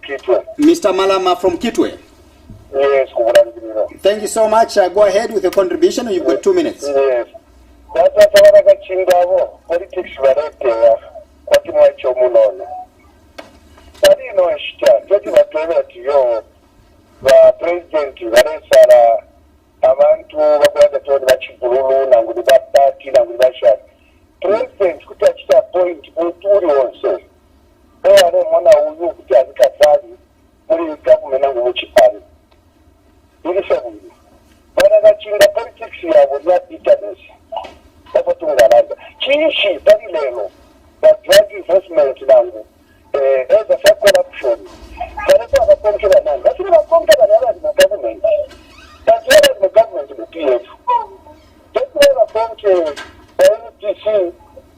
Mr. Malama from Kitwe. Yes, thank you so much. Go ahead with your contribution. You've got 2 minutes. Yes. That's politics president abantu bakwata toni bachigululu nangudi bapati nangudi bashati president kuti achita point muturi wonse ane mwana uyu kuti azikasari muri government nangu muchipari irishaburi vana vachinga politics yavo yabitterness vakotungalanda chiishi pari lero drug enforcement nangu eza corruption varepo vakakomkera nani vasina vakomkera navadi mugovernment that's why the government will be PF. That's why the NTC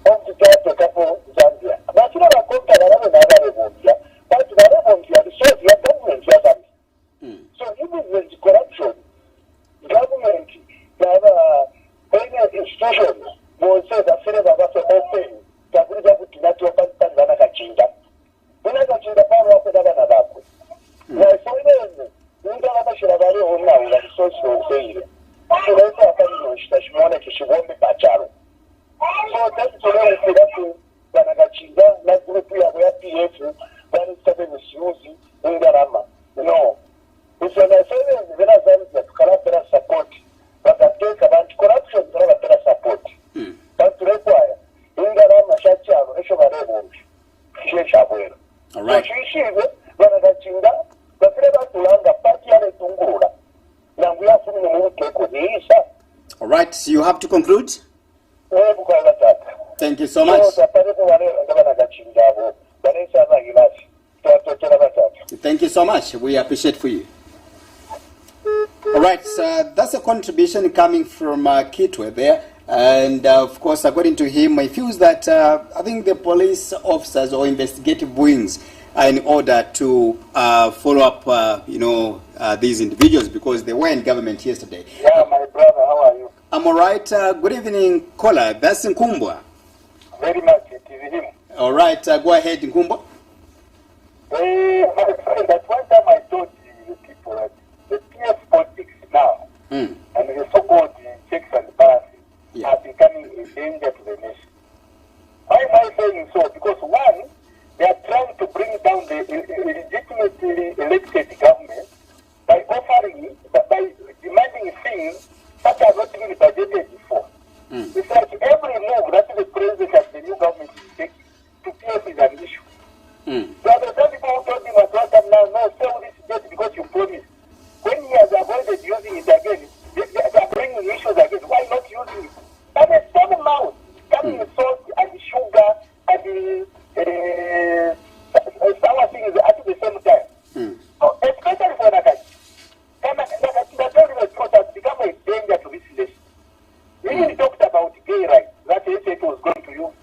of the couple Zambia. That's why the government but the government so even with corruption, government, any institutions will say that open. All right, so you have to conclude. Thank you so much. Thank you so much. We appreciate for you. All right, so that's a contribution coming from Kitwe there. And of course, according to him, he feels that I think the police officers or investigative wings are in order to follow up, these individuals because they were in government yesterday. Yeah, my brother, how are you? I'm all right. Good evening, caller. That's Nkumbwa. Very much. It is him. All right. Go ahead, Nkumbwa. My friend, at one time I told the people that the PS politics now and the so-called checks and balances are becoming a danger to the nation. Why am I saying so? Because one, they are trying to bring down the legitimately elected government by offering, by demanding things that are not even budgeted before. It's like every move that the president and the new government is taking to PS is an issue. So there are some people who told him at one time now, no, sell this debt because you promised. When he has avoided using it again, they are bringing issues again. Why not using it? But the same amount, coming with salt and sugar and sour things at the same time. So especially for Nakati. Nakati has become a danger to this nation. We really talked about gay rights. That it was going to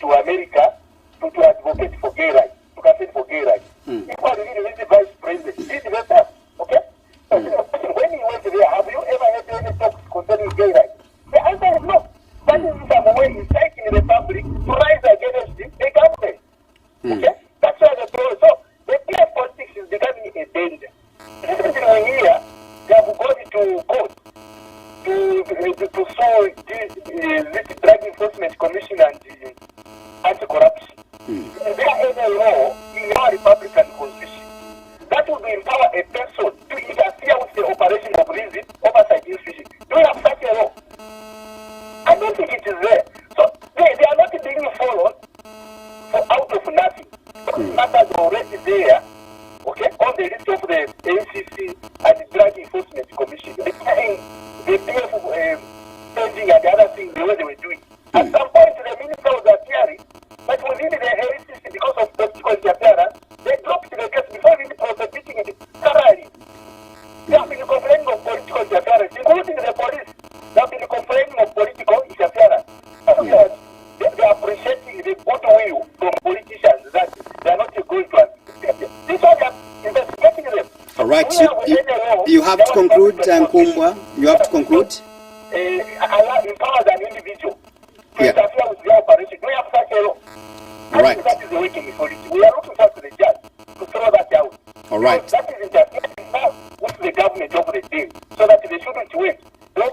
America to advocate for gay rights, to campaign for gay rights. He was really the vice president. He did that, okay? So when he went there, have you ever had any talks concerning gay rights? The answer is no. That is some way inciting the public to rise against the government. Okay? That's why the problem. So the peer politics is becoming a danger. Even here, they have gone to court to sue the Drug Enforcement Commission and the anti-corruption. There is a law in our Republican Constitution that will empower a person to interfere with the operation of reason oversight in fishing. Do you have such a law? I don't think it is there. So they are not being followed for out of nothing. Those matters are already there, okay, on the list of the NCC and the Drug Enforcement Commission. They saying the PF spending and the other things the way they were doing. At some point, the minister was appearing, but within the NCC, because of political interference, they dropped the case before even prosecuting it thoroughly. They have been complaining of political interference, including the police. They have been complaining of political interference. They are appreciating the goodwill from politicians that they are not going to. This one, they are investigating them. All right. You have to conclude, Nkumbwa. You have to conclude. Allah empowers an individual to interfere with their operation. Do we have such a law? All right. That is the way to be political. We are looking for the judge to throw that out. right. That is interfering now with the government of the day, so that they shouldn't wait. This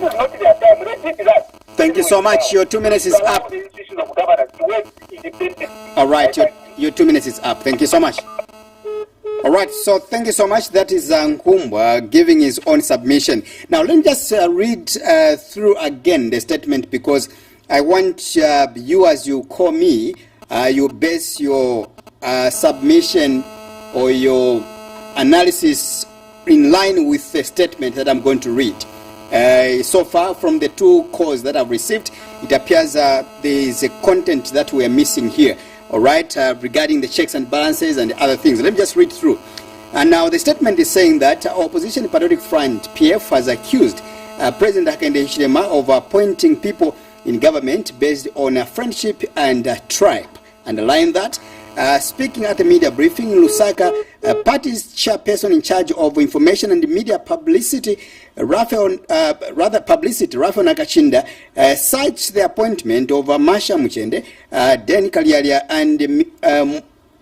is not their time. They did that. Thank you so much. Your 2 minutes is up. The institution of governance to work independently. All right, your 2 minutes is up. Thank you so much. All right, so thank you so much. That is Nkumba giving his own submission. Now, let me just read through again the statement, because I want you, as you call me, you base your submission or your analysis in line with the statement that I'm going to read. So far, from the 2 calls that I've received, it appears there is a content that we are missing here, all right, regarding the checks and balances and other things. Let me just read through. And now the statement is saying that Opposition Patriotic Front, PF, has accused President Hakainde Hichilema of appointing people in government based on friendship and tribe. Underline that. Speaking at the media briefing in Lusaka, party's chairperson in charge of information and media publicity, Raphael Nakachinda, cites the appointment of Masha Muchende, Den Kalyalia, and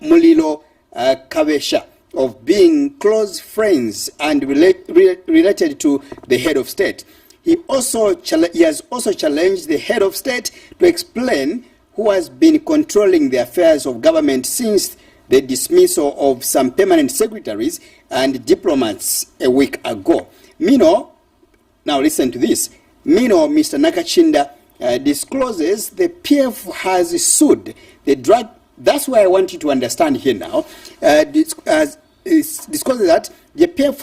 Mulilo Kavesha of being close friends and related to the head of state. He has also challenged the head of state to explain who has been controlling the affairs of government since the dismissal of some permanent secretaries and diplomats a week ago. Now listen to this. Mr. Nakachinda discloses the PF has sued the drug. That's why I want you to understand here now. Discloses that the PF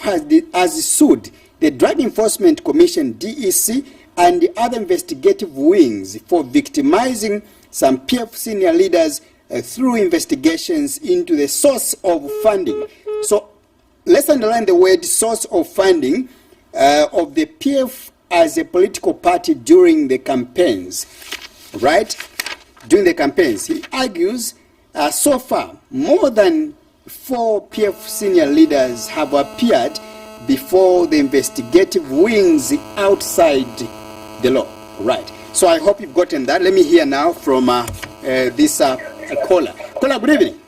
has sued the Drug Enforcement Commission, DEC, and the other investigative wings for victimizing some PF senior leaders through investigations into the source of funding. So let's underline the word source of funding of the PF as a political party during the campaigns, right? During the campaigns. He argues so far more than 4 PF senior leaders have appeared before the investigative wings outside the law, right? So I hope you've gotten that. Let me hear now from this caller. Caller, good evening.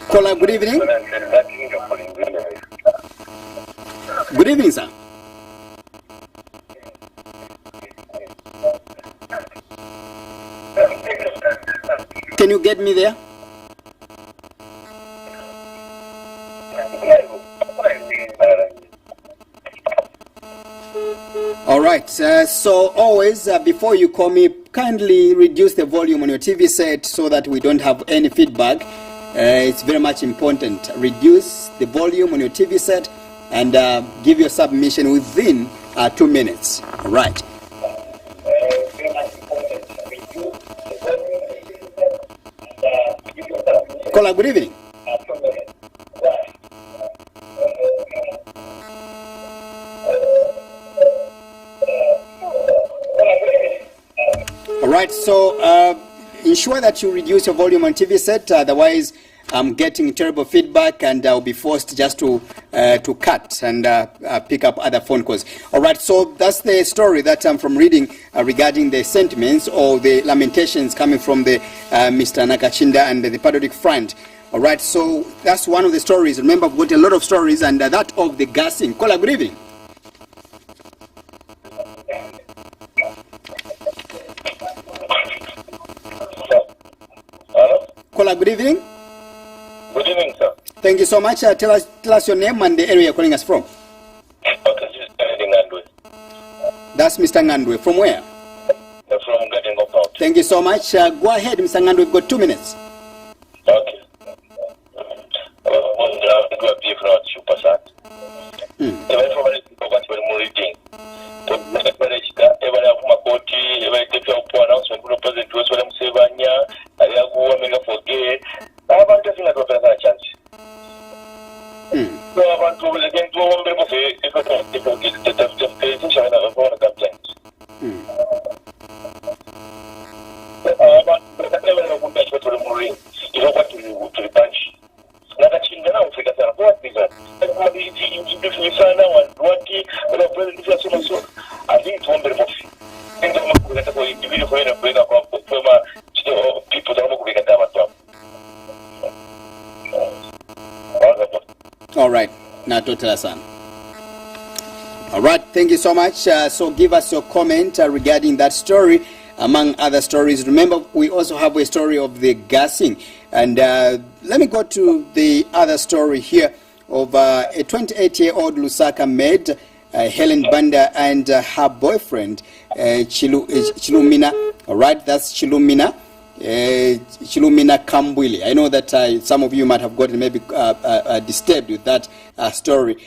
Caller, good evening. Good evening, sir. Can you get me there? All right. So always, before you call me, kindly reduce the volume on your TV set so that we don't have any feedback. It's very much important. Reduce the volume on your TV set and give your submission within 2 minutes. All right. Caller, good evening. All right, so ensure that you reduce your volume on TV set, otherwise I'm getting terrible feedback and I'll be forced just to cut and pick up other phone calls. All right, so that's the story that I'm from reading regarding the sentiments or the lamentations coming from the Mr. Nakachinda and the Patriotic Front. All right, so that's one of the stories. Remember, I've got a lot of stories, and that of the gassing. Caller, good evening. Caller, good evening. Good evening, sir. Thank you so much. Tell us your name and the area you're calling us from. Okay, this is Ngandwe. That's Mr. Ngandwe. From where? From Garden of Out. Thank you so much. Go ahead, Mr. Ngandwe. We've got 2 minutes. Okay. tulipokuwa tulipanchi nakachinga nawo fika sana kwa pizza ndi sana wanti wala president ya soma so ali tuombe mofi ndio mkuleta kwa individual kwa ina kwenda kwa people that are going to All right, now Dr. Hassan. All right, thank you so much. So give us your comment regarding that story, among other stories. Remember, we also have a story of the gassing. And let me go to the other story here of a 28-year-old Lusaka maid, Helen Banda, and her boyfriend, Chilumina. All right, that's Chilumina. Chilumina Kambwili. I know that some of you might have gotten maybe disturbed with that story.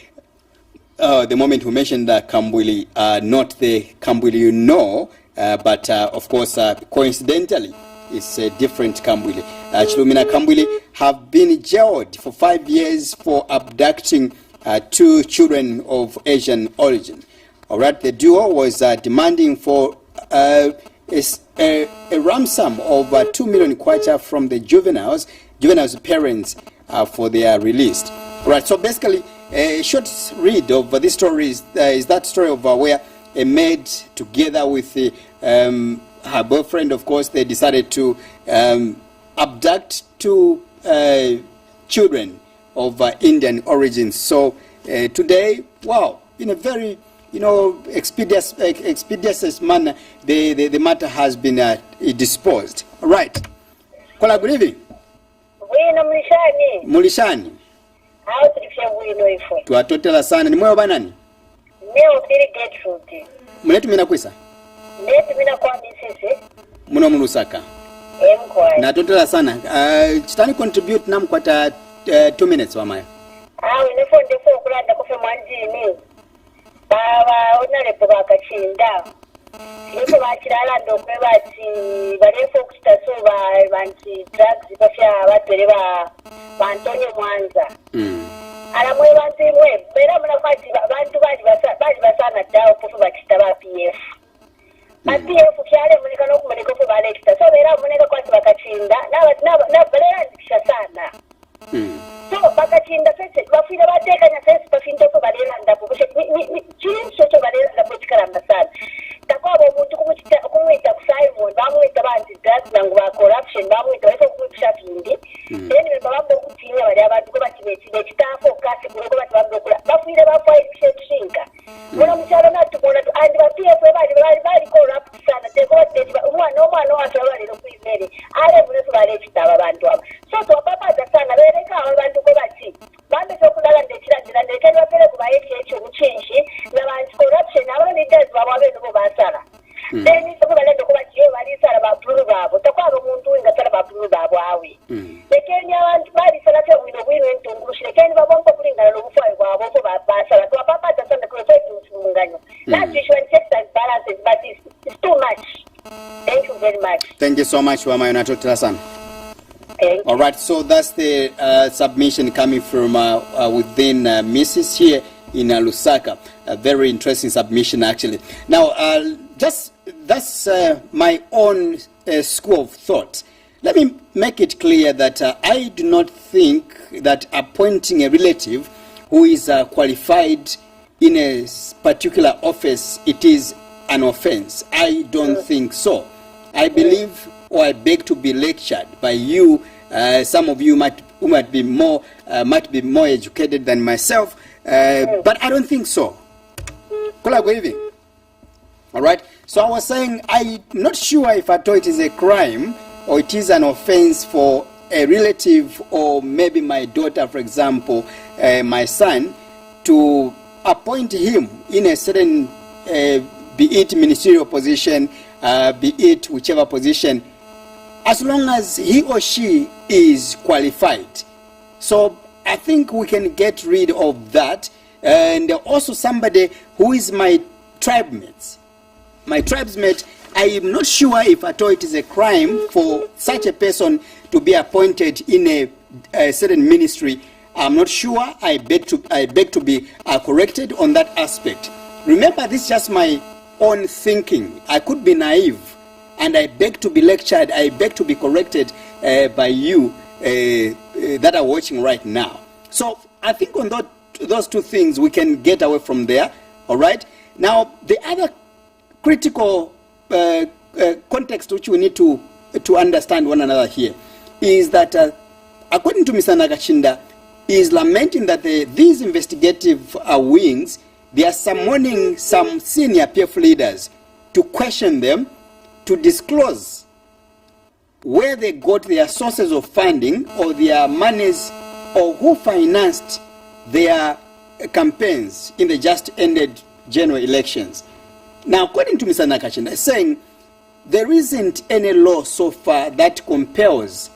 The moment we mentioned Kambwili, not the Kambwili you know, but of course, coincidentally, it's a different Kambwili. Chilumina Kambwili have been jailed for 5 years for abducting 2 children of Asian origin. All right, the duo was demanding for a ransom of 2 million kwacha from the juveniles parents for their release. All right, so basically, a short read of this story is that story of where a maid, together with her boyfriend, of course, they decided to abduct 2 children of Indian origin. So today, wow, in a very expeditious manner, the matter has been disposed. All right. Kola, good evening. Mulishani. Twatotela sana. Ni mwewe banani? Munetu mina kwisa? Muno Lusaka. Na totela sana. Chitani contribute nam kwa 2 minutes wamaya. Unefonde kulanda kofe mwanjini. Honorable bakachinda. Niko bakirala ndokwe bati barefo kutasoba banti drugs bafya batore ba Antonio Mwanza. Alamwe bantimwe bera muna kwati bantu bali basana dawo kufu bakitaba PF. PF kyale munika no kumuneka kufu balekita. So bera muneka kwati bakachinda na bera ndikisha sana. So bakachinda fese bafira batekanya fese bafinda ko balera ndapo chinso cyo balera ndapo kikaramba sana takwabo umuntu kumwita Simon bamwita banzi drugs nangu ba corruption bamwita bafo kupisha findi then bambo kutinya bali abantu ko bakibetide kitafo kasi ko batwambo kula bafira bafwa ibishinga bona mucharo natubona andi bapiye ko bali corrupt sana teko batedi umwana wacu bali no kwizere ale bure bali kitaba abantu aba so to papa sana bereka abantu ko bati bambe so kulala ndekira ndekera bapere kuba cyo gucinshi n'abantu corruption aba leaders bababe no basara then so balendo ko bakiyo bali sara ba puru babo takwabo umuntu ingatara ba puru babo awe lekeni abantu bali sara cyo wino ntungurushe lekeni babomba kulingana no bufwayo bwabo ko basara to papa sana ko cyo munganyo that usually checks and balances but it's too much. Thank you very much. Thank you so much, Wama Yonatotela sana. All right, so that's the submission coming from within Mrs. here in Lusaka. A very interesting submission, actually. Now, that's my own school of thought. Let me make it clear that I do not think that appointing a relative who is qualified in a particular office, it is an offense. I don't think so. I believe, or I beg to be lectured by you. Some of you might be more educated than myself, but I don't think so. Kola, good evening. All right. So I was saying I'm not sure if I thought it is a crime or it is an offense for a relative or maybe my daughter, for example, my son, to appoint him in a certain, be it ministerial position, be it whichever position, as long as he or she is qualified. So I think we can get rid of that. And also somebody who is my tribemate. My tribesmate, I am not sure if at all it is a crime for such a person to be appointed in a certain ministry. I'm not sure. I beg to be corrected on that aspect. Remember, this is just my own thinking. I could be naive, and I beg to be lectured. I beg to be corrected by you that are watching right now. So I think on those two things we can get away from there. All right. Now the other critical context which we need to understand one another here is that according to Mr. Nakachinda, is lamenting that these investigative wings, they are summoning some senior PF leaders to question them, to disclose where they got their sources of funding or their monies, or who financed their campaigns in the just ended general elections. Now, according to Mr. Nakachinda, saying there isn't any law so far that compels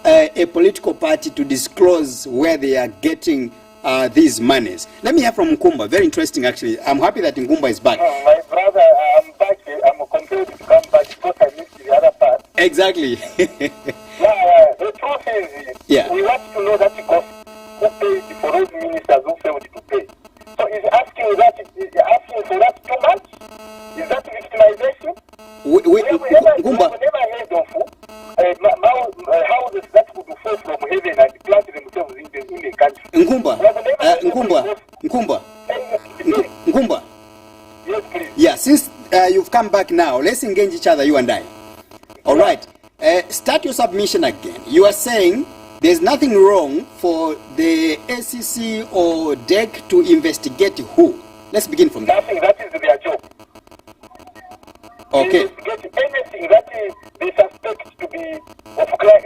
a political party to disclose where they are getting these monies. Let me hear from Nkumba. Very interesting, actually. I'm happy that Nkumba is back. My brother, I'm back. I'm compelled to come back because I missed the other part. Exactly. The truth is, we want to know that cost who paid for those ministers who failed to pay. So he's asking for that too much? Is that victimization? We never heard of houses that would fall from heaven and plant themselves in the country. Nkumba. Yes, please. Yeah, since you've come back now, let's engage each other, you and I. All right. Start your submission again. You are saying there's nothing wrong for the SEC or DEC to investigate who? Let's begin from there. Nothing, that is their job. Okay. Investigate anything that they suspect to be of crime,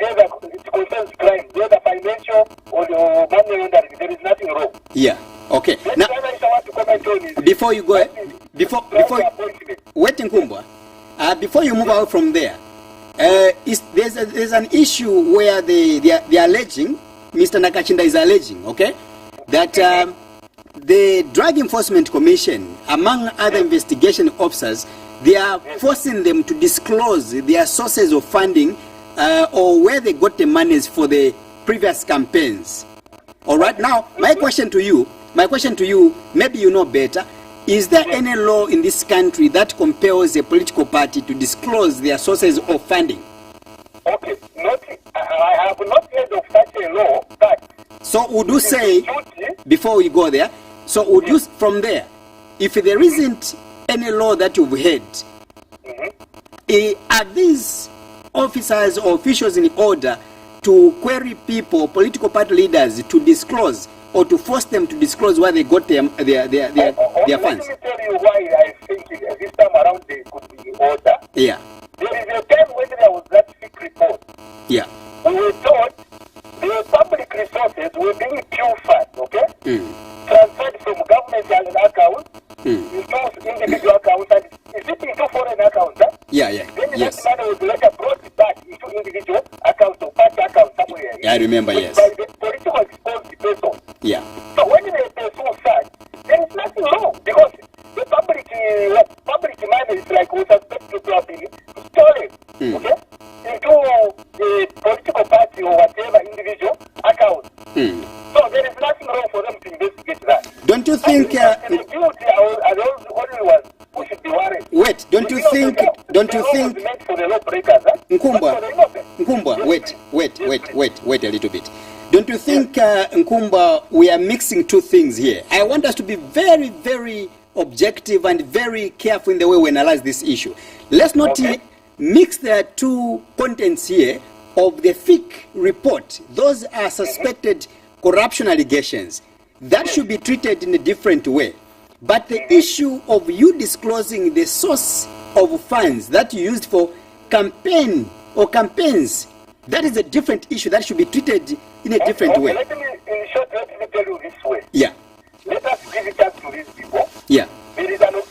either it concerns crime, whether financial or money laundering. There is nothing wrong. Yeah. Okay. Now, I want to comment on is before you go, wait, Nkumba. Before you move out from there, there's an issue where they are alleging, Mr. Nakachinda is alleging, okay, that the Drug Enforcement Commission, among other investigation officers, they are forcing them to disclose their sources of funding or where they got the monies for the previous campaigns. All right. Now, my question to you, maybe you know better. Is there any law in this country that compels a political party to disclose their sources of funding? Okay, I have not heard of such a law, but... So would you say, before we go there, so would you, from there, if there isn't any law that you've heard, are these officers or officials in order to query people, political party leaders, to disclose or to force them to disclose where they got their funds? Let me tell you why I think this time around they could be in order. Yeah. There is a time when there was that sick report. Yeah. We were told the public resources were being purified, okay? Transferred from government accounts into individual accounts. And is it into foreign accounts? Huh? Yeah. Then that money was later brought back into individual accounts or party accounts somewhere. Yeah, I remember, yes. By the political exposed person. Yeah. So when they pursue such, there is nothing wrong because the public money is like we suspect to have been stolen, okay, into the political party or whatever individual account. So there is nothing wrong for them to investigate that. Don't you think? The guilty are those only ones who should be worried. Wait, don't you think? Was meant for the law breakers, huh? Nkumba, wait a little bit. Don't you think, Nkumba, we are mixing two things here? I want us to be very, very objective and very careful in the way we analyze this issue. Let's not mix the two contents here of the FIC report. Those are suspected corruption allegations. That should be treated in a different way. But the issue of you disclosing the source of funds that you used for campaign or campaigns, that is a different issue that should be treated in a different way. In short, let me tell you this way. Yeah. Let us give it up to these people. Yeah. They have not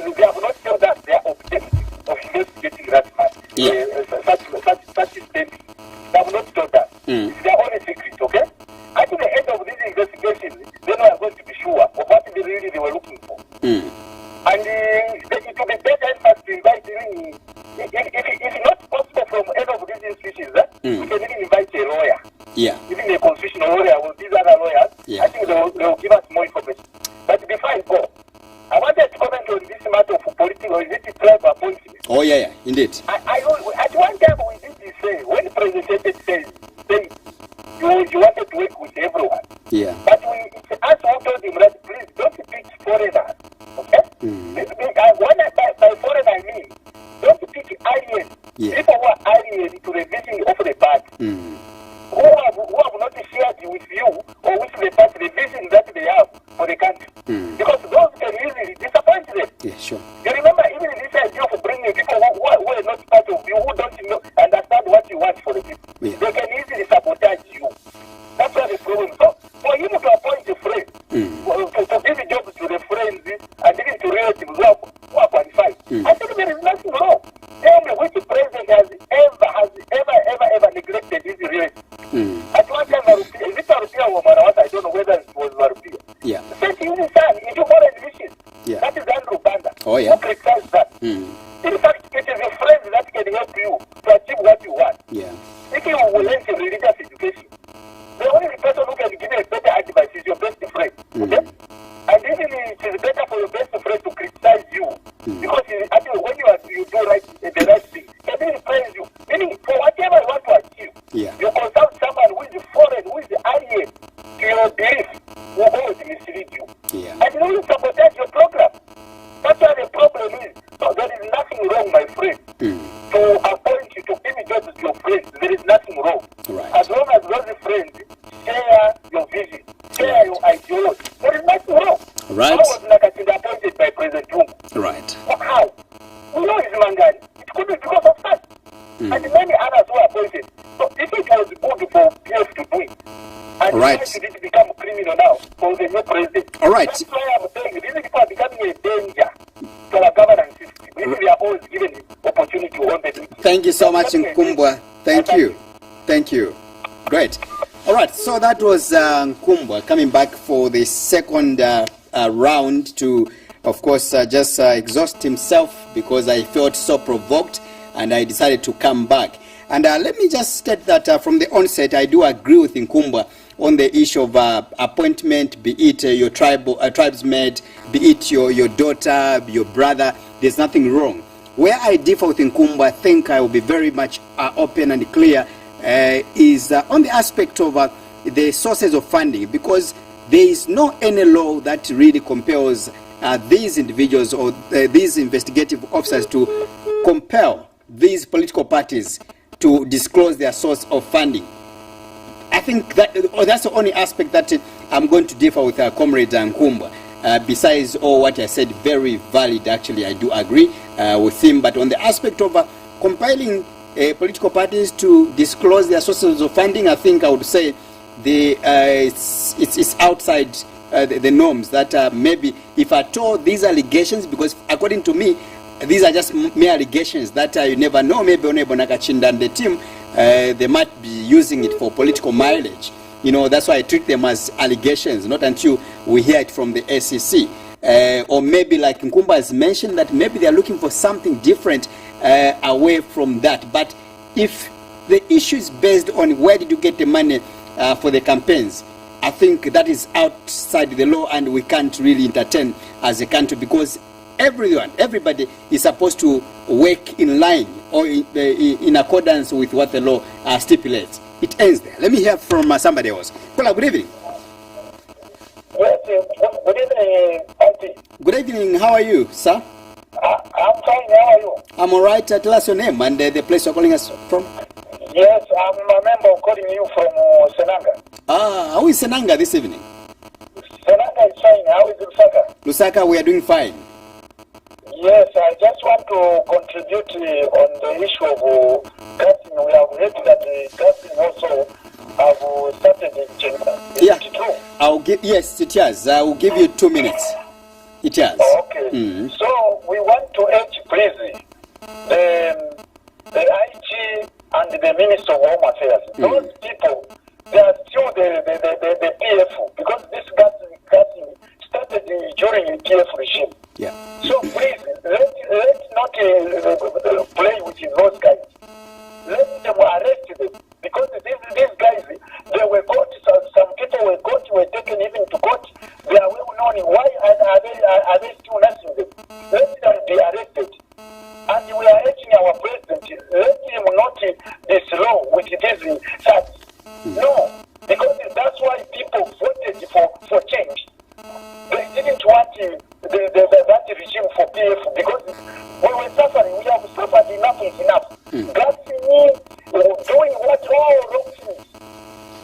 told us their objective of investigating that man. Yeah. Such things. They have not told us. It's their own secret, okay? At the end of this investigation, then we are going to be sure of what they really were looking for. And it will be better first to invite even, if not possible from any of these institutions, we can even invite a lawyer. Yeah. Even a constitutional lawyer or these other lawyers. Yeah. I think they will give us more information. But before I go, I wanted to comment on this matter of political, or is it tribe appointment? Oh, yeah, indeed. At one time we did say, when President says you wanted to work with everyone. Yeah. But it's us who told him that please don't pick foreigners. Okay? By foreigner I mean don't pick aliens. Yeah. People who are alien to the vision of the party. Who have not shared with you or with the party the vision that they have for the country. Because those can easily disappoint them. Yeah, sure. You remember even this idea of bringing people who are not part of you, who don't understand what you want for the people. Yeah. They can easily sabotage you. That's why the problem. So for him to appoint a friend, to give a job to the friends and even to relatives who are qualified, I think there is nothing wrong. Tell me which president has ever neglected his relatives. At one time, is it Marupia or Marawat? I don't know whether it was Marupia. Yeah. Sent his son into foreign missions. Yeah. That is Andrew Banda. Oh, yeah. Who criticized that. In fact, it is a friend that can help you to achieve what you want. Yeah. If you will learn the religious education, the only person who can give you a better advice is your best friend. Okay? And even it is better for your best friend to criticize you because actually when you do right the right thing, he will praise you. Meaning for whatever you want to achieve, you consult someone who is foreign, who is alien to your belief, who always mislead you. Yeah. And they will sabotage your program. That's why the problem is. So there is nothing wrong, my friend, to appoint you, to give a job to your friends. There is nothing wrong. Right. As long as those friends share your vision, share your ideology, there is nothing wrong. Right. How was Nakatinde appointed by President Trump? Right. How? We know it's Mangani. It could be because of that. And many others were appointed. So if it was good for PF to do it, and right. why should it become criminal now for the new president? All right. That's why I'm saying these people are becoming a danger to our governance system. If we are always given the opportunity to own the duty. Thank you so much, Nkumbwa. Thank you. Thank you. Great. All right. So that was Nkumbwa coming back for the second round to, of course, just exhaust himself because I felt so provoked and I decided to come back. And let me just state that from the onset, I do agree with Nkumbwa on the issue of appointment, be it your tribesmate, be it your daughter, your brother. There's nothing wrong. Where I differ with Nkumbwa, I think I will be very much open and clear, is on the aspect of the sources of funding, because there is no any law that really compels these individuals or these investigative officers to compel these political parties to disclose their source of funding. I think that that's the only aspect that I'm going to differ with Comrade Nkumbwa. Besides all what I said, very valid, actually, I do agree with him. But on the aspect of compiling political parties to disclose their sources of funding, I think I would say it's outside the norms. That maybe if at all these allegations, because according to me, these are just mere allegations that you never know. Maybe Onebo Nakachinda and the team, they might be using it for political mileage. You know, that's why I treat them as allegations, not until we hear it from the SEC. Or maybe like Nkumbwa has mentioned that maybe they're looking for something different away from that. But if the issue is based on where did you get the money for the campaigns, I think that is outside the law and we can't really entertain as a country, because everybody is supposed to work in line or in accordance with what the law stipulates. It ends there. Let me hear from somebody else. Kola, good evening. Yes, good evening, Auntie. Good evening. How are you, sir? I'm fine. How are you? I'm all right. Tell us your name and the place you're calling us from. Yes, I'm a member calling you from Senanga. How is Senanga this evening? Senanga is fine. How is Lusaka? Lusaka, we are doing fine. Yes, I just want to contribute on the issue of casting. We have heard that casting also have started in China. Yeah. Is it true? Yes, it has. I will give you 2 minutes. It has. Okay. So we want to urge, please, the IG and the Minister of Home Affairs. Those people, they are still the PF, because this casting started during the PF regime. Yeah. So please, let's not play with those guys. Let them arrest them, because these guys, they were caught. Some people were caught, were taken even to court. They are well known. Why are they still nursing them? Let them be arrested. And we are urging our president, let him not disallow with these facts. No,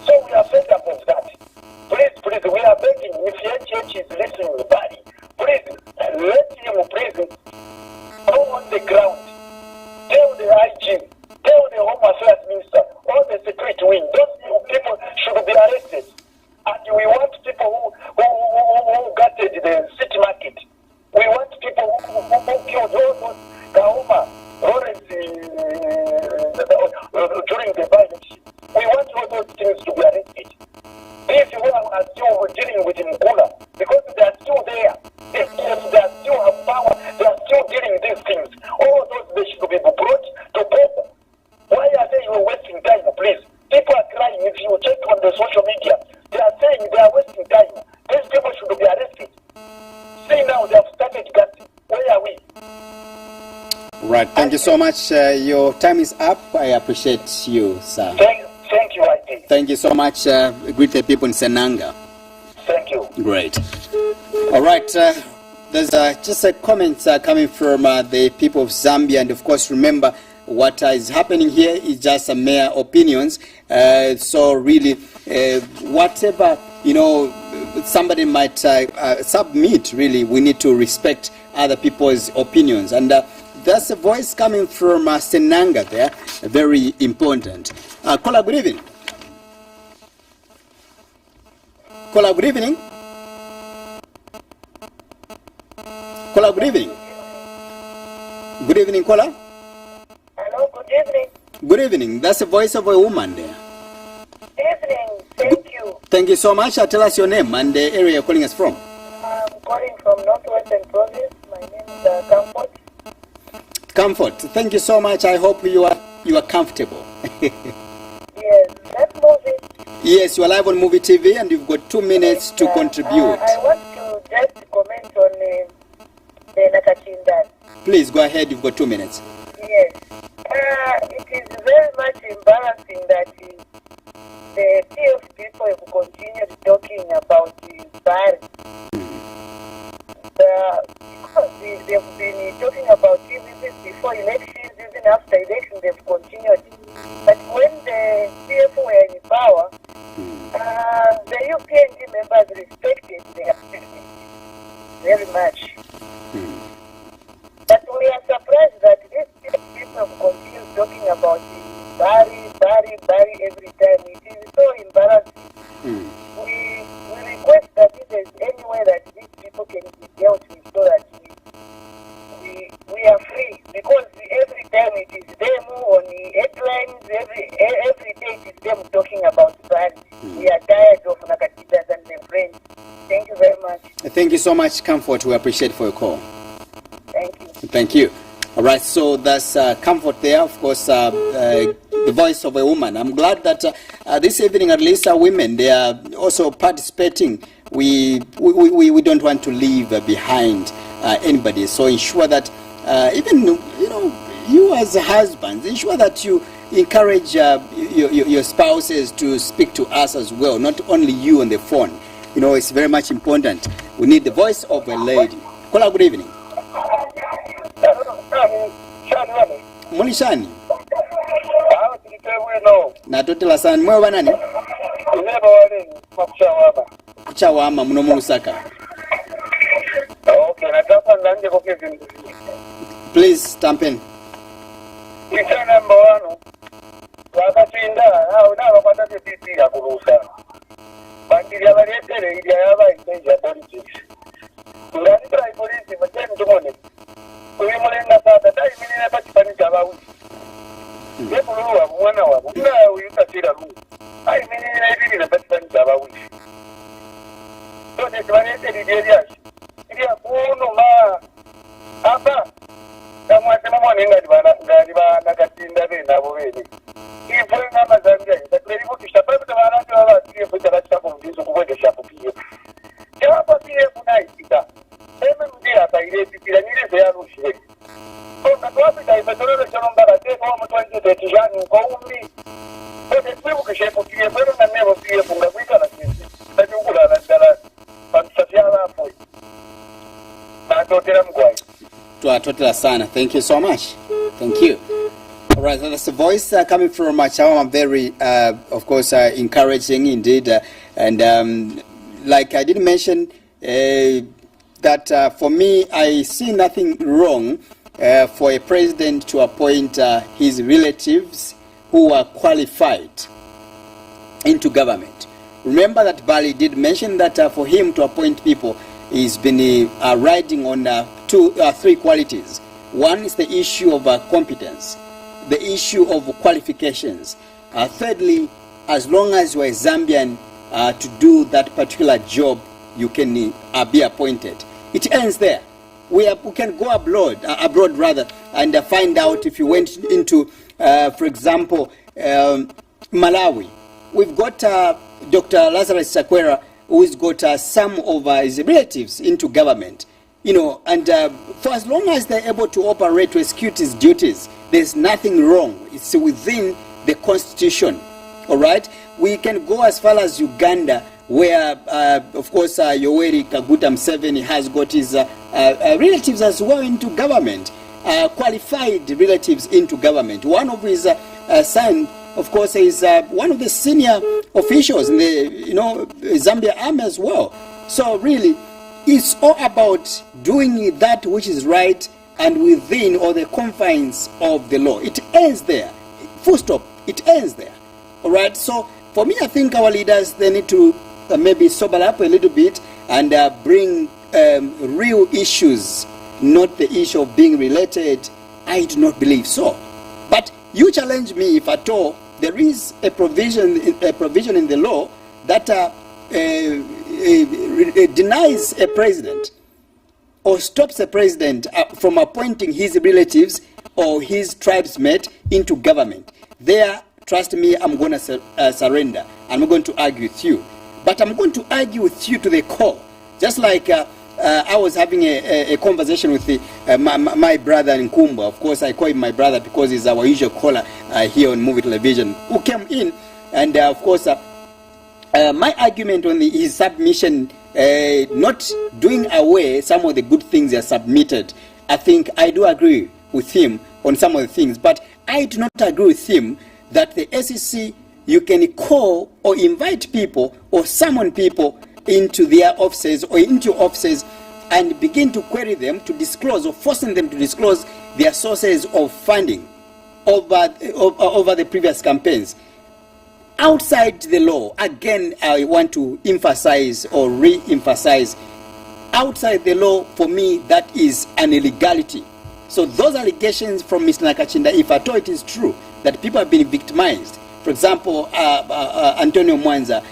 So we are fed up of that. Please, we are begging, if NGH is listening, buddy, please, let him, please, go on the ground. Tell the IG, tell the Home Affairs Minister, all the security wing, those people should be arrested. And we want people who gutted the city market. We want people who killed all those Kauma, Lawrence, during the violence. We want all those things to be arrested. These who are still dealing with Mukula, because they are still there. They still have power. They are still dealing with these things. All those they should be brought to book. Why are they wasting time, please? People are crying. If you check on the social media, they are saying they are wasting time. These people should be arrested. See now, they have started gassing. Where are we? Right. Thank you so much. Your time is up. I appreciate you, sir. Thank you, IT. Thank you so much. Greet the people in Senanga. Thank you. Great. All right. There's just a comment coming from the people of Zambia. And of course, remember, what is happening here is just mere opinions. So really, whatever, somebody might submit, really, we need to respect other people's opinions. And there's a voice coming from Senanga there, very important. Kola, good evening. Kola, good evening. Kola, good evening. Good evening, Kola. Hello, good evening. Good evening. That's the voice of a woman there. Evening, thank you. Thank you so much. Tell us your name and the area you're calling us from. I'm calling from Northwestern Province. My name is Comfort. Comfort. Thank you so much. I hope you are comfortable. Yes, that movie. Yes, you are live on Movie TV and you've got 2 minutes to contribute. I want to just comment on the Nakachinda. Please go ahead. You've got 2 minutes. Yes. It is very much embarrassing that the PF people have continued talking about the Bari. Because they've been talking about it even before elections, even after elections, they've continued. But when the PF were in power, the UPNG members respected their activities very much. But we are surprised that these people have continued talking about Bari every time. It is so embarrassing. We request that if there's any way that these people can be dealt with so that we are free. Because every time it is them on the headlines, every day it is them talking about Bari. We are tired of Nakatidas and their friends. Thank you very much. Thank you so much, Comfort. We appreciate for your call. Thank you. Thank you. All right, so that's Comfort there, of course, the voice of a woman. I'm glad that this evening at least women, they are also participating. We don't want to leave behind anybody. So ensure that even, you as husbands, ensure that you encourage your spouses to speak to us as well, not only you on the phone. It's very much important. We need the voice of a lady. Kola, good evening. Mulishani. Natotela sana mwe banani? Kuchawama muno mu Lusaka. Okay, nataka nanje kwa kizi. Please stamp in. Ita number 1. Wakachinda na bakwata TPP ya kurusa. Bandiri abaletele ili yaba iteja politics. Ndani try police mtende tumone. Uyu mulenga sasa dai minene pachipanika bawi. Yebuluwa mwana wabo. Na uyu tatira lu. Ai minene ibili na pachipanika bawi. Tote twanete lidiashi. Ili akuno ma apa kama sema mwanenga ngadi Nakatinda bena bo bene. Ifo ngama Zambia taklerivo kishapa bana ndio wala tiye tacha kumbizo kuweka shapo pia. Japo pia kuna isita. Sema ndia baile pipira nile za rushwe. Kwa sababu taifadoro na chomba te kwa mtu de tijani kwa umri. Kwa sababu kishapo pia bado na nebo pia funga kwika na kesi. Tajungula na ndala. Pamsafia hapo. Na totera mgwai. Tuatotela sana. Thank you so much. Thank you. All right. right, so that's a voice coming from Chawama, very, of course, encouraging indeed. Like I did mention, that for me, I see nothing wrong for a president to appoint his relatives who are qualified into government. Remember that Bali did mention that for him to appoint people, he's been riding on three qualities. One is the issue of competence, the issue of qualifications. Thirdly, as long as you are a Zambian to do that particular job, you can be appointed. It ends there. We can go abroad and find out if you went into, for example, Malawi. We've got Dr. Lazarus Chakwera, who's got some of his relatives into government. And for as long as they're able to operate to execute his duties, there's nothing wrong. It's within the constitution. All right? We can go as far as Uganda, where, of course, Yoweri Kaguta Museveni has got his relatives as well into government, qualified relatives into government. One of his sons, of course, is one of the senior officials in the Zambia army as well. So really, it's all about doing that which is right and within all the confines of the law. It ends there. Full stop. It ends there. All right. So for me, I think our leaders, they need to maybe sober up a little bit and bring real issues, not the issue of being related. I do not believe so. But you challenge me if at all there is a provision in the law that denies a president or stops a president from appointing his relatives or his tribesmate into government. There, trust me, I'm going to surrender. I'm going to argue with you. But I'm going to argue with you to the core. Just like I was having a conversation with my brother in Kumba. Of course, I call him my brother because he's our usual caller here on Muvi Television, who came in. And of course, my argument on his submission, not doing away some of the good things he has submitted, I think I do agree with him on some of the things. But I do not agree with him that the SEC, you can call or invite people or summon people into their offices or into offices and begin to query them to disclose or forcing them to disclose their sources of funding over the previous campaigns. Outside the law, again, I want to emphasize or re-emphasize, outside the law, for me, that is an illegality. So those allegations from Mr. Nakachinda, if at all it is true that people have been victimized, for example, Antonio Mwanza,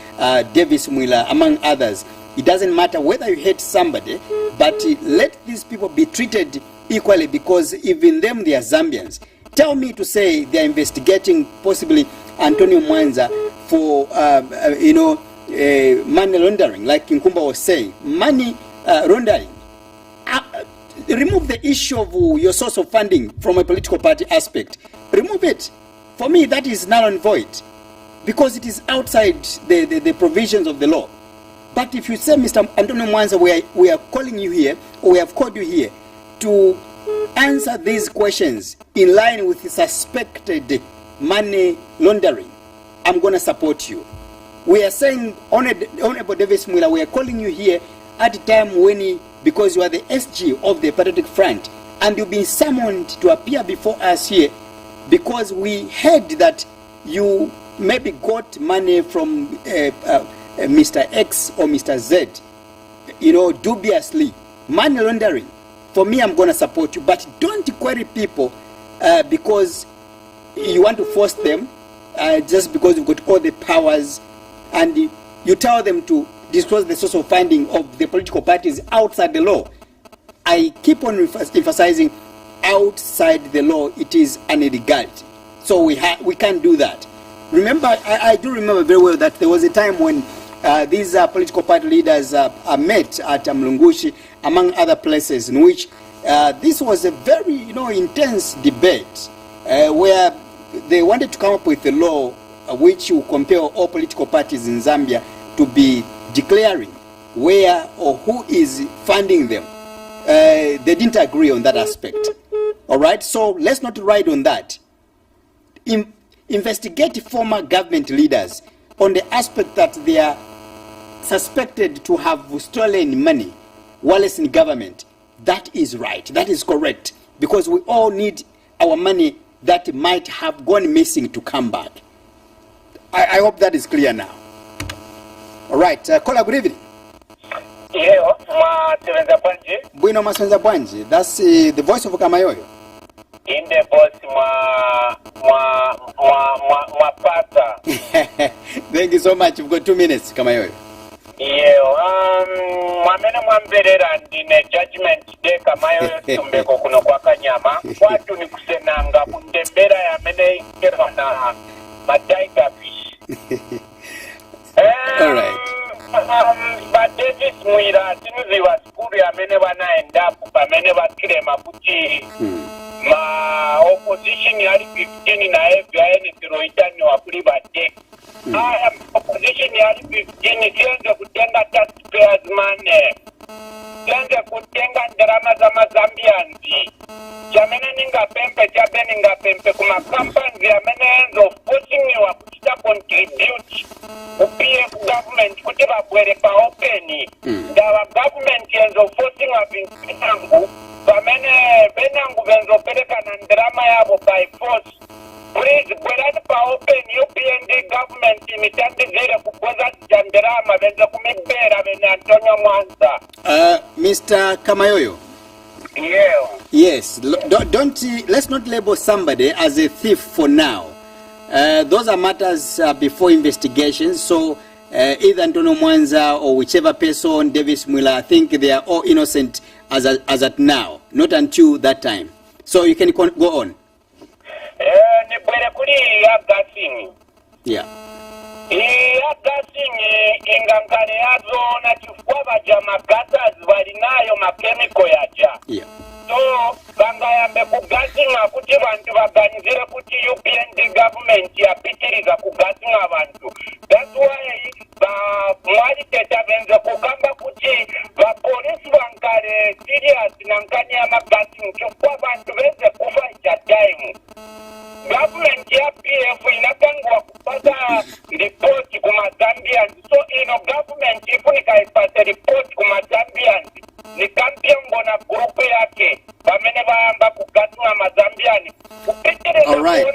Davis Mwila, among others, it doesn't matter whether you hate somebody, but let these people be treated equally, because even them, they are Zambians. Tell me to say they are investigating possibly Antonio Mwanza for, money laundering, like Nkumba was saying. Money laundering. Remove the issue of your source of funding from a political party aspect. Remove it. For me, that is null and void, because it is outside the provisions of the law. But if you say, Mr. Antonio Mwanza, we are calling you here, or we have called you here to answer these questions in line with the suspected money laundering, I'm going to support you. We are saying, Honorable Davis Mwila, we are calling you here at a time when, because you are the SG of the Patriotic Front, and you've been summoned to appear before us here, because we heard that you maybe got money from Mr. X or Mr. Z, dubiously. Money laundering. For me, I'm going to support you. But don't query people because you want to force them, just because you've got all the powers, and you tell them to disclose the source of funding of the political parties outside the law. I keep on emphasizing, outside the law, it is an illegality. So we can't do that. Remember, I do remember very well that there was a time when these political party leaders met at Mlungushi, among other places, in which this was a very intense debate where they wanted to come up with a law which will compel all political parties in Zambia to be declaring where or who is funding them. They didn't agree on that aspect. All right, so let's not ride on that. investigate former government leaders on the aspect that they are suspected to have stolen money while in government. That is right. That is correct. Because we all need our money that might have gone missing to come back. I hope that is clear now. All right. Kola, good evening. Yeah, Masenza Bwanji. Bueno Masenza Bwanji. That's the voice of Kamayoyo. In the voice, Pata. Thank you so much. You've got 2 minutes, Kamayoyo. Yeah, mwamene mwamberera ndine judgment day Kamayoyo tumbeko kuno kwa Kanyama. Watu ni kusenanga kundembera ya mene ikero na madaika fish. All right. But Davis Mwira, sinuzi wa skuru ya mene wanaenda pamene bakire makuchi. Ma opposition yali 15 na FBI ni kiroitani wa kuli bate. Opposition yali 15 kienze kutenga taxpayers money. Kienze kutenga ndarama za Mazambianzi. Jamene ninga pempe, jabe ninga pempe kuma companies ya mene enzo forcing ni wa kuchita contribute. Upie government kutiba bwere pa openi. Dawa government enzo forcing wa bintangu. Bamene benangu benzo peleka na ndrama yabo by force. Please, bwerani pa open UPND government imitandi zile kukweza jandrama benzo kumibera bene Antonio Mwanza. Mr. Kamayoyo. Yeah. Yes. Let's not label somebody as a thief for now. Those are matters before investigations. So either Antonio Mwanza or whichever person, Davis Mwila, I think they are all innocent as at now, not until that time. So you can go on. Ni bwere kuli ya gasing. Yeah. Ya gasing ingangane yazo na chifukwa bajama gatas balinayo makemiko yaja. Yeah. So banga yambe kugasinga kuti bantu baganizire kuti UPND government yapitiriza kugasinga abantu. That's why mwali teta benze kugamba kuti ba police bankare serious nankani ya magasinga chukwa bantu benze kufa ija time. Government ya PF inatangwa kupata report kuma Zambians. So government ifunika ipate report kuma Zambians. Ni kampiongo na grupu yake bamene bayamba kugatunga Mazambiani. All right.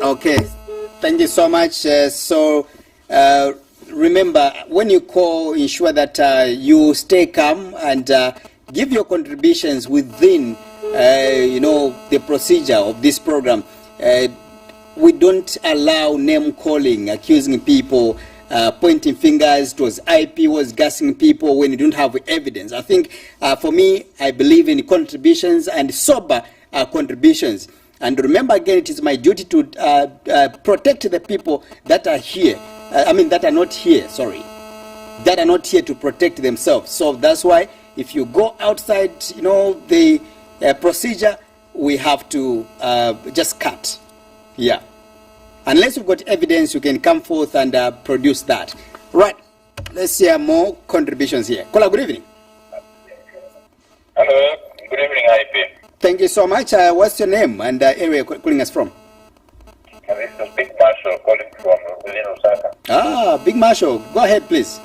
Okay. Thank you so much. Remember, when you call, ensure that you stay calm and give your contributions within, the procedure of this program. We don't allow name calling, accusing people, pointing fingers towards IP, was gassing people when you don't have evidence. I think for me, I believe in contributions and sober contributions. And remember again, it is my duty to protect the people that are here. That are not here, that are not here to protect themselves. So that's why if you go outside, the procedure, we have to just cut. Yeah. Unless you've got evidence, you can come forth and produce that. Right. Let's hear more contributions here. Kola, good evening. Hello. Good evening, IP. Thank you so much. What's your name and area calling us from? This is Big Marshall calling from within Osaka. Big Marshall. Go ahead, please.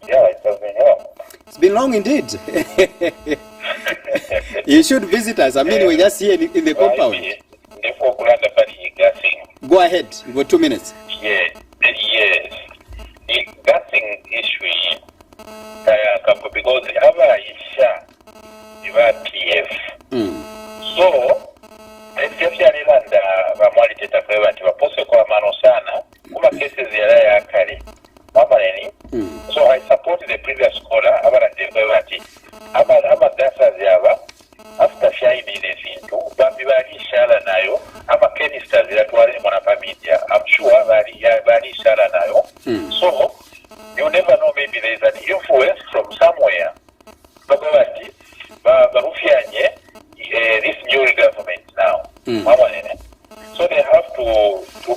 Yeah, it has been long. It's been long indeed. You should visit us. We're just here in the compound. Go ahead. You've got 2 minutes. Yes. The gassing issue, because the other isha, the PF. So, especially land bamwali teta kweba nti bapose kwa mano sana kuma cases ya kale mama neni. So I support the previous caller abara kweba nti aba dasa zaba after shaidi the fintu bambi bali shala nayo ama canisters ya twale mwana familia. I'm sure bali shala nayo. So you never know, maybe there is an influence from somewhere kweba nti barufianye this new government now. So they have to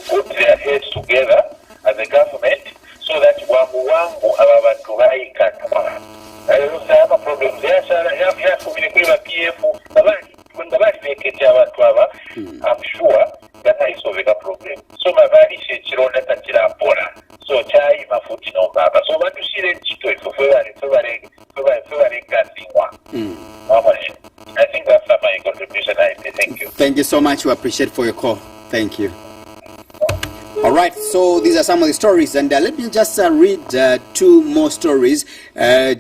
put their heads together as a government so that wangu abantu baikatwa. There are problems. There are communicating PF. I'm sure that I saw futi n'okaka so batushyire ekito efo febalengaziwa. I think that's my contribution. Thank you. Thank you so much. We appreciate for your call. Thank you. All right, so these are some of the stories, and let me just read two more stories,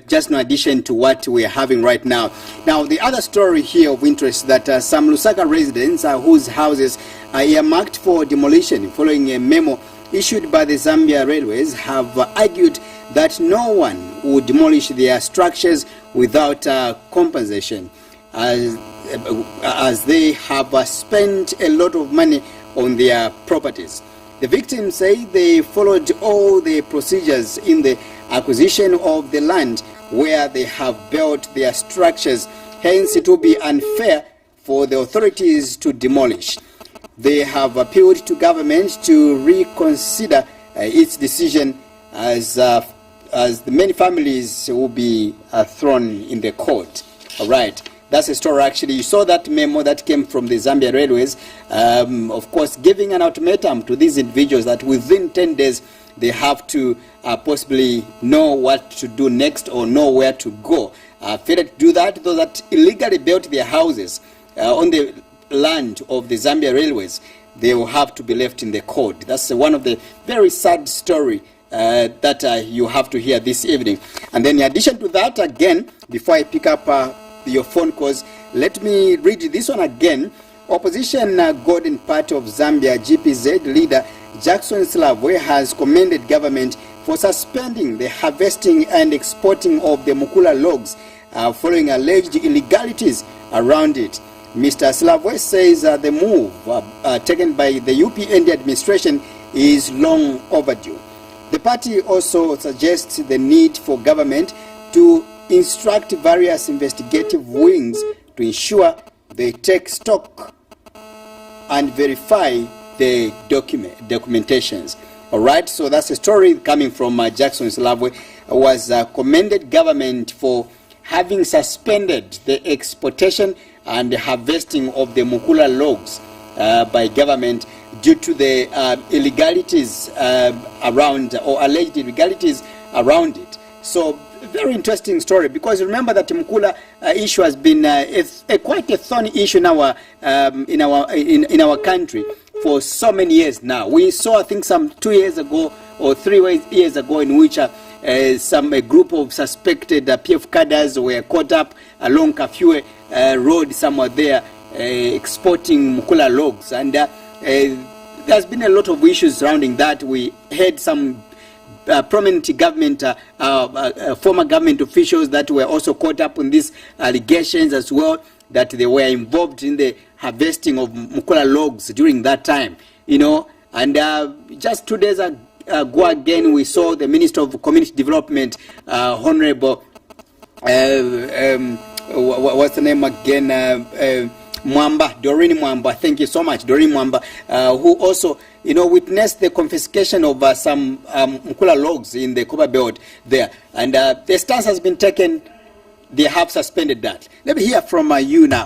just in addition to what we are having right now. Now, the other story here of interest that some Lusaka residents whose houses are earmarked for demolition following a memo issued by the Zambia Railways have argued that no one would demolish their structures without compensation, as they have spent a lot of money on their properties. The victims say they followed all the procedures in the acquisition of the land where they have built their structures, hence it will be unfair for the authorities to demolish. They have appealed to government to reconsider its decision as the many families will be thrown in the court. All right. That's a story actually. You saw that memo that came from the Zambia Railways, of course, giving an ultimatum to these individuals that within 10 days they have to possibly know what to do next or know where to go. Failure to do that, those that illegally built their houses on the land of the Zambia Railways, they will have to be left in the court. That's one of the very sad story that you have to hear this evening. And then in addition to that, again, before I pick up your phone calls, let me read this one again. Opposition Golden Party of Zambia GPZ leader Jackson Slavwe has commended government for suspending the harvesting and exporting of the Mukula logs following alleged illegalities around it. Mr. Slavwe says the move taken by the UPND administration is long overdue. The party also suggests the need for government to instruct various investigative wings to ensure they take stock and verify the documentations. All right, so that's a story coming from Jackson Slavwe, was commended government for having suspended the exportation and the harvesting of the Mukula logs by government due to the illegalities around, or alleged illegalities around it. So very interesting story, because remember that Mukula issue has been quite a thorny issue in our country for so many years now. We saw, I think, some 2 years ago or 3 years ago, in which a group of suspected PF cadres were caught up along Kafue road somewhere there, exporting Mukula logs, and there's been a lot of issues surrounding that. We had some prominent government, former government officials that were also caught up in these allegations as well, that they were involved in the harvesting of Mukula logs during that time, you know. And just 2 days ago again, we saw the Minister of Community Development, Honorable, what's the name again? Mwamba, Doreen Mwamba, thank you so much, Doreen Mwamba, who also, you know, witnessed the confiscation of some Mukula logs in the Copper Belt there. And the stance has been taken, they have suspended that. Let me hear from you now.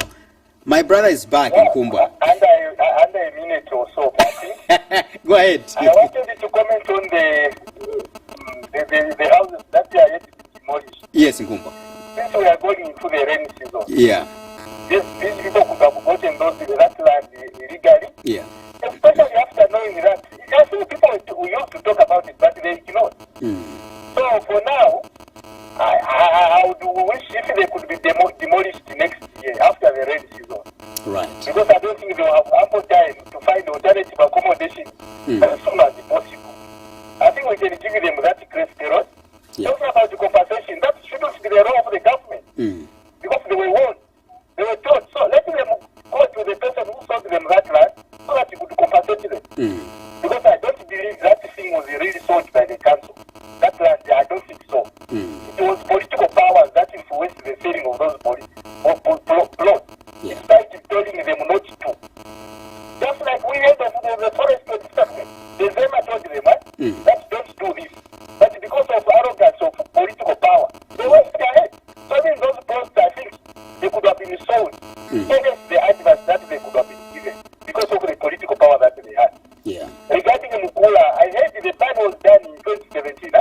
My brother is back in Kumba. Under a minute or so, Go ahead. I wanted to comment on the houses that are yet to be demolished. Yes, in Kumba. Since we are going into the rainy season, yeah, these people could have gotten that land illegally. Yeah. Especially after knowing that. I think people who used to talk about it, but they ignored. So for now, I would wish if they could be demolished next year after the rainy season. Right. Because I don't think they will have ample time to find alternative accommodation as soon as possible. I think we can give them that grace period. Talking about the compensation, that shouldn't be the role of the government. Because they were warned. They were told, so let them go to the person who sold them that land so that he could compensate them. Because I don't believe that thing was really sold by the council. That land, I don't think so. It was political powers that influenced the selling of those plots. Despite telling them not to. Just like we had of the forestry department. The Zema told them that don't do this. But because of arrogance of political power, they went ahead. So I mean, those plots, I think, they could have been sold against the advance that they could have been given because of the political power that they had. Yeah. Regarding Mukula, I heard the plan was done in 2017.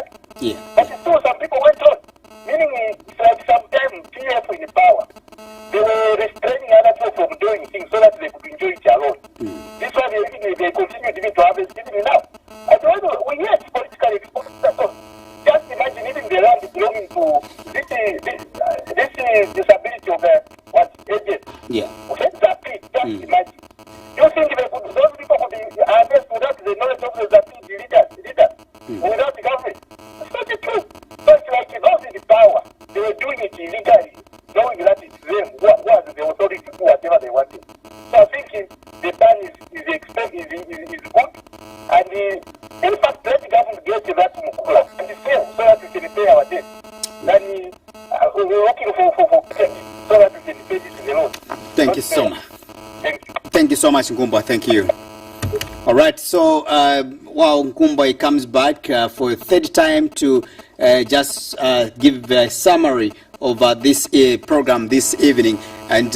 Yeah. But still, some people went on. Meaning, it's like sometimes PF in power, they were restraining other people from doing things so that they could enjoy it alone. This one, they continue to have it even now. And when we hear political exposure, so just imagine even the land belonging to this disability of what agent. Yeah. Okay, just imagine. You think those people could be addressed without the knowledge of the leaders, without the government? It's not the truth. So it's like those in the power, they were doing it illegally, knowing that it's them who was the authority to do whatever they wanted. So I think the plan is good, and in fact, let the government get that Mukula and the same so that we can pay our debt. Then we're looking for protection so that we can pay this to the loan. Thank you so much. Thank you. Thank you so much, Nkumba. Thank you. All right. So while Nkumba comes back for a third time to just give a summary of this program this evening, and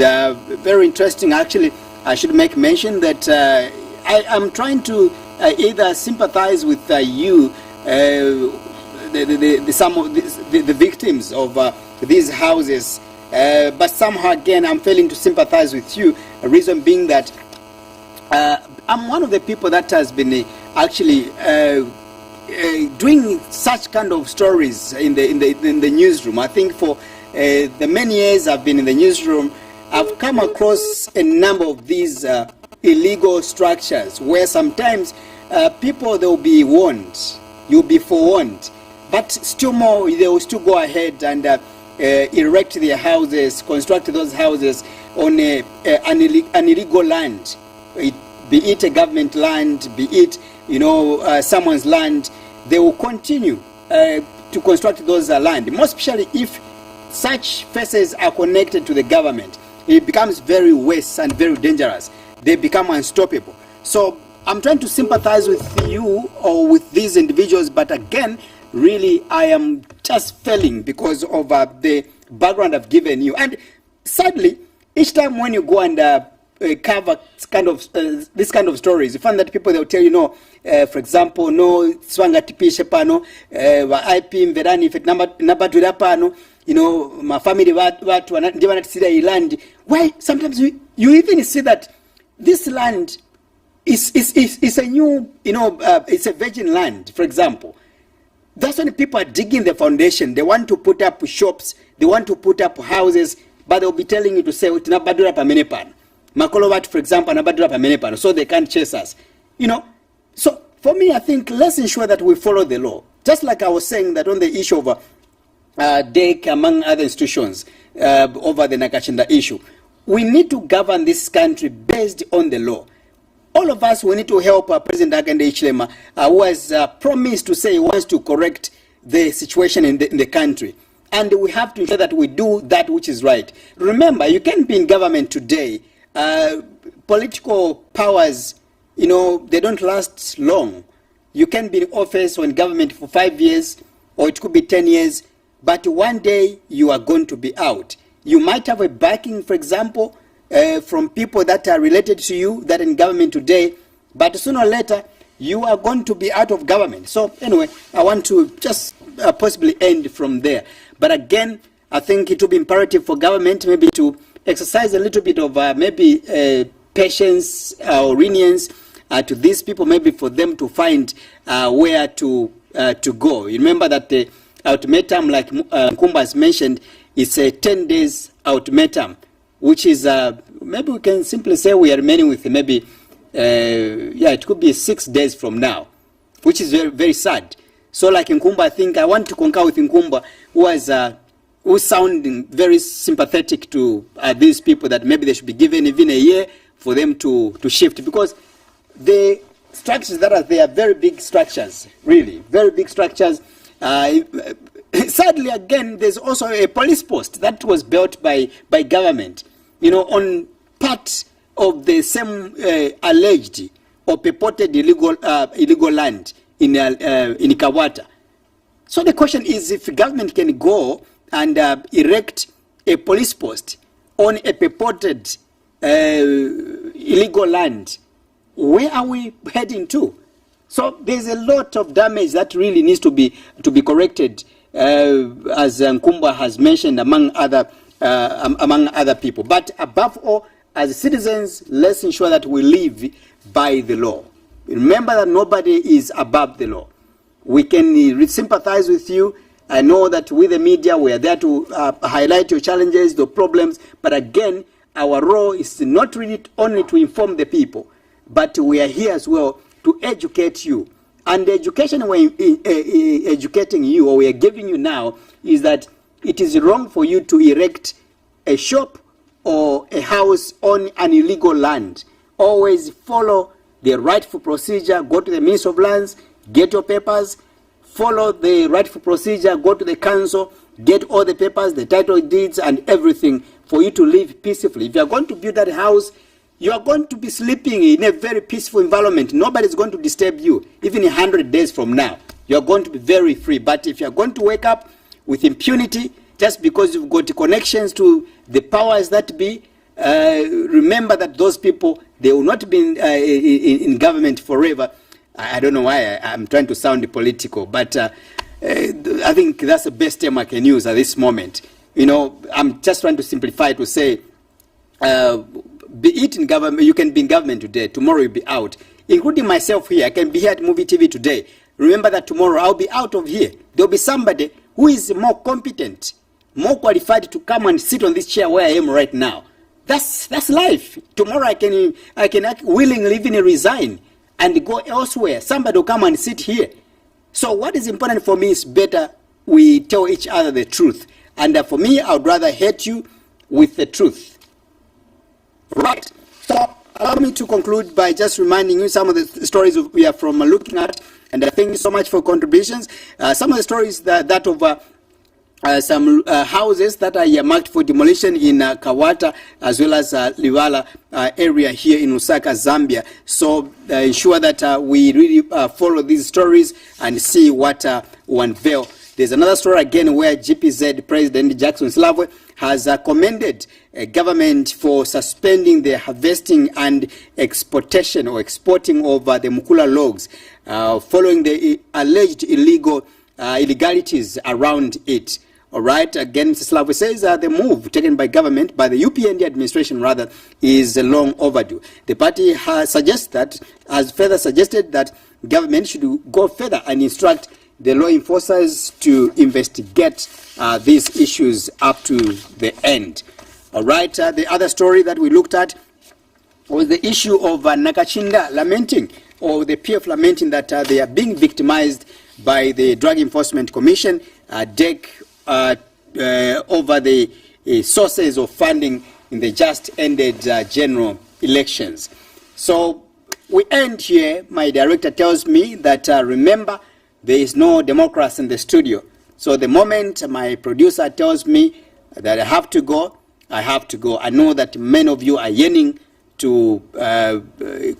very interesting. Actually, I should make mention that I'm trying to either sympathize with you, some of the victims of these houses, but somehow again I'm failing to sympathize with you. The reason being that I'm one of the people that has been actually doing such kind of stories in the newsroom. I think for the many years I've been in the newsroom, I've come across a number of these illegal structures where sometimes people, they'll be warned, you'll be forewarned, but still more, they will still go ahead and erect their houses, construct those houses on an illegal land, be it a government land, be it someone's land. They will continue to construct those land, most especially if such faces are connected to the government. It becomes very worse and very dangerous. They become unstoppable. So I'm trying to sympathize with you or with these individuals, but again, really, I am just failing because of the background I've given you. And sadly, each time when you go and cover this kind of stories, you find that people, they'll tell you, for example, no swanga tipishe pano wa IP mverani ifet namba tuda pano, my family watu ndiye wanatisida iland. Why sometimes you even see that this land is a new, it's a virgin land, for example. That's when people are digging the foundation. They want to put up shops, they want to put up houses, but they'll be telling you to say, "Tinabadura pa menepan." Makolowat, for example, nabadura pa menepan, so they can't chase us. So for me, I think let's ensure that we follow the law. Just like I was saying that on the issue of DEC, among other institutions, over the Nakachinda issue, we need to govern this country based on the law. All of us, we need to help President Hakainde Hichilema, who has promised to say he wants to correct the situation in the country. And we have to ensure that we do that which is right. Remember, you can't be in government today. Political powers, they don't last long. You can be in office or in government for 5 years, or it could be 10 years, but one day you are going to be out. You might have a backing, for example, from people that are related to you, that are in government today, but sooner or later, you are going to be out of government. So anyway, I want to just possibly end from there. But again, I think it will be imperative for government maybe to exercise a little bit of maybe patience or lenience to these people, maybe for them to find where to go. You remember that the ultimatum, like Nkumba has mentioned, is a 10 days ultimatum, which is, maybe we can simply say we are remaining with maybe, it could be 6 days from now, which is very, very sad. So like Nkumba, I think I want to concur with Nkumba, who's sounding very sympathetic to these people, that maybe they should be given even a year for them to shift, because the structures that are there are very big structures, really, very big structures. Sadly, again, there's also a police post that was built by government, on part of the same alleged or purported illegal land in Kawata. So the question is, if government can go and erect a police post on a purported illegal land, where are we heading to? So there's a lot of damage that really needs to be corrected, as Nkumba has mentioned, among other people. But above all, as citizens, let's ensure that we live by the law. Remember that nobody is above the law. We can sympathize with you. I know that with the media, we are there to highlight your challenges, the problems. But again, our role is not really only to inform the people, but we are here as well to educate you. And the education we're educating you, or we are giving you now, is that it is wrong for you to erect a shop or a house on an illegal land. Always follow the rightful procedure. Go to the Ministry of Lands, get your papers, follow the rightful procedure, go to the council, get all the papers, the title deeds and everything for you to live peacefully. If you are going to build that house, you are going to be sleeping in a very peaceful environment. Nobody is going to disturb you. Even 100 days from now, you are going to be very free. But if you are going to wake up with impunity, just because you've got connections to the powers that be, remember that those people, they will not be in government forever. I don't know why I'm trying to sound political, but I think that's the best term I can use at this moment. You know, I'm just trying to simplify to say, be it in government, you can be in government today, tomorrow you'll be out. Including myself here, I can be here at Muvi TV today. Remember that tomorrow I'll be out of here. There'll be somebody who is more competent, more qualified to come and sit on this chair where I am right now. That's life. Tomorrow I can willingly even resign and go elsewhere. Somebody will come and sit here. So what is important for me is better we tell each other the truth. And for me, I would rather hate you with the truth. Right. So allow me to conclude by just reminding you some of the stories we are from looking at. And thank you so much for contributions. Some of the stories that of some houses that are earmarked for demolition in Kawata as well as Liwala area here in Lusaka, Zambia. So ensure that we really follow these stories and see what we unveil. There's another story again where GPZ President Jackson Slavwe has commended government for suspending the harvesting and exportation or exporting of the Mukula logs following the alleged illegalities around it. All right, again, Mr. Slavwe says the move taken by government, by the UPND administration rather, is long overdue. The party has further suggested that government should go further and instruct the law enforcers to investigate these issues up to the end. All right, the other story that we looked at was the issue of Nakachinda lamenting, or the PF lamenting that they are being victimized by the Drug Enforcement Commission, DEC, over the sources of funding in the just ended general elections. So we end here. My director tells me that remember, there is no democracy in the studio. So the moment my producer tells me that I have to go, I have to go. I know that many of you are yearning to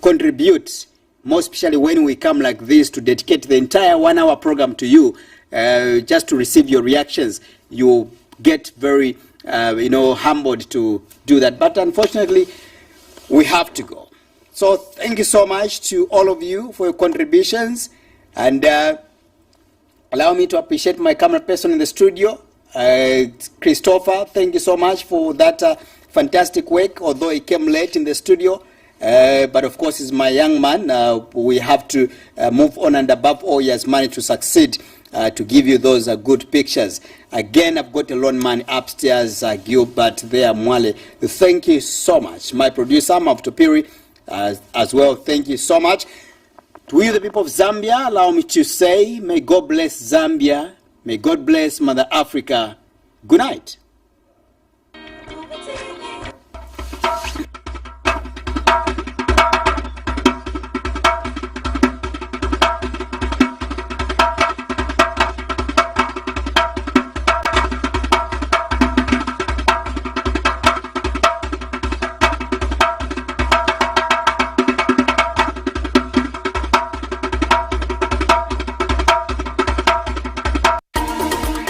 contribute, more especially when we come like this to dedicate the entire 1 hour program to you, just to receive your reactions. You get very, humbled to do that. But unfortunately, we have to go. So thank you so much to all of you for your contributions. And allow me to appreciate my camera person in the studio, Christopher. Thank you so much for that fantastic work, although he came late in the studio. But of course, he's my young man. We have to move on, and above all, he has managed to succeed to give you those good pictures. Again, I've got a lone man upstairs, Gilbert there, Mwale. Thank you so much. My producer, Mavtopiri, as well, thank you so much. To you, the people of Zambia, allow me to say, may God bless Zambia. May God bless Mother Africa. Good night.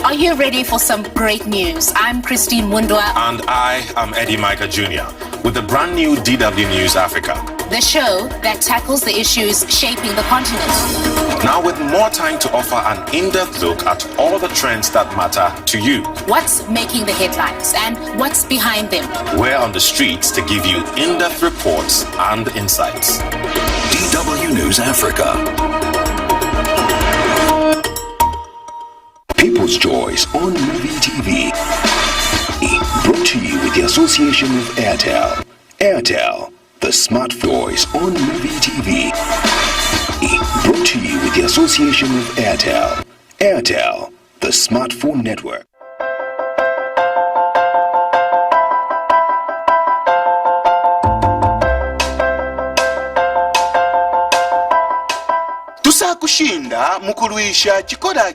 Are you ready for some great news? I'm Christine Mundwa. And I am Eddie Micah Jr. with the brand new DW News Africa. the show that tackles the issues shaping the continent. Now with more time to offer an in-depth look at all the trends that matter to you. What's making the headlines and what's behind them? We're on the streets to give you in-depth reports and insights. DW News Africa. People's Choice on Muvi TV. Brought to you with the association of Airtel. Airtel, the smart voice on Muvi TV. Brought to you with the association of Airtel. Airtel, the smartphone network. Tusakushinda mukulwisha chikoda